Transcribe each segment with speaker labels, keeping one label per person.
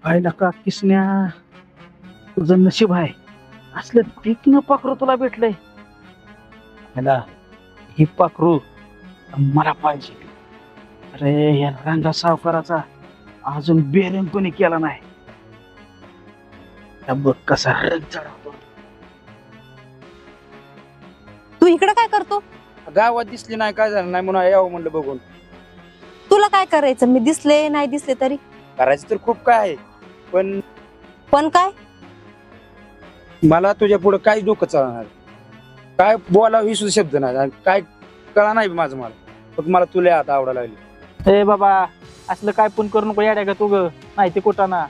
Speaker 1: आयला का किसन्या, तुझं नशीब आहे. असलं तीक्ष्ण पाखरू तुला भेटलंय. ह्याला ही पाखरू मला पाहिजे. अरे या रंगा सावकाराचा अजून बेरंग कोणी केला नाही. त्या बघ कसा रंग चढवतो.
Speaker 2: तू इकडे काय करतो?
Speaker 1: गावात दिसली नाही, काय झालं नाही म्हणून यावं म्हणलं बघून.
Speaker 2: तुला काय करायचं? मी दिसले नाही दिसले तरी
Speaker 1: करायचं तर खूप काय आहे, पण
Speaker 2: पण काय?
Speaker 1: मला तुझ्या पुढे काही डोकं चालणार, काय बोलावं ही सुद्धा शब्द नाही, आणि काय कळा नाही माझं. मला फक्त मला तुला आता आवडायला लागली. ए बाबा, असलं काय पण करू नको येड्या का तू ग, नाही ते कुठं ना.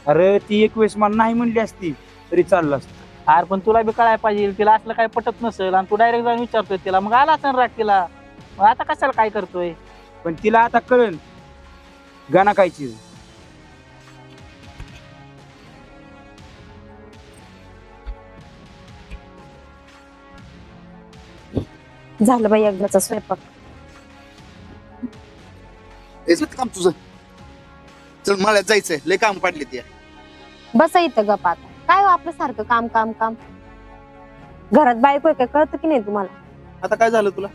Speaker 1: अरे ती एक वेळेस मला नाही म्हणली असती तरी चाललं असतं. अरे पण तुला बी कळायला पाहिजे, तिला असलं काय पटत नसेल आणि तू डायरेक्ट जाऊन विचारतोय तिला, मग आला असं राग तिला. मग आता कशाला काय करतोय? पण तिला आता कळेल गाणं काय चीज.
Speaker 2: झालं बाई एकदाचा स्वयंपाक.
Speaker 3: काम तुझं चल, मला जायचंय, लय काम पडले ते.
Speaker 2: बसा इथं गप. आता काय हो आपलं सारखं काम काम काम. घरात बायको आहे काय कळतं की नाही तुम्हाला?
Speaker 3: आता काय झालं तुला?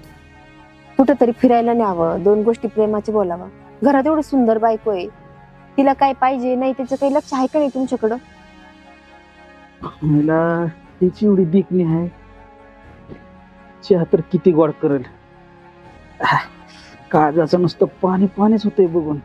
Speaker 2: कुठंतरी फिरायला न्यावं, दोन गोष्टी प्रेमाची बोलावं. घरात एवढं सुंदर बायको आहे, तिला काय पाहिजे नाही त्याचं काही लक्ष आहे का नाही तुमच्याकडं?
Speaker 1: मला तिची एवढी देखणी आहे, चहा तर किती गोड करेल. काळजाचं नुसतं पाणी पाणीच होतंय बघून.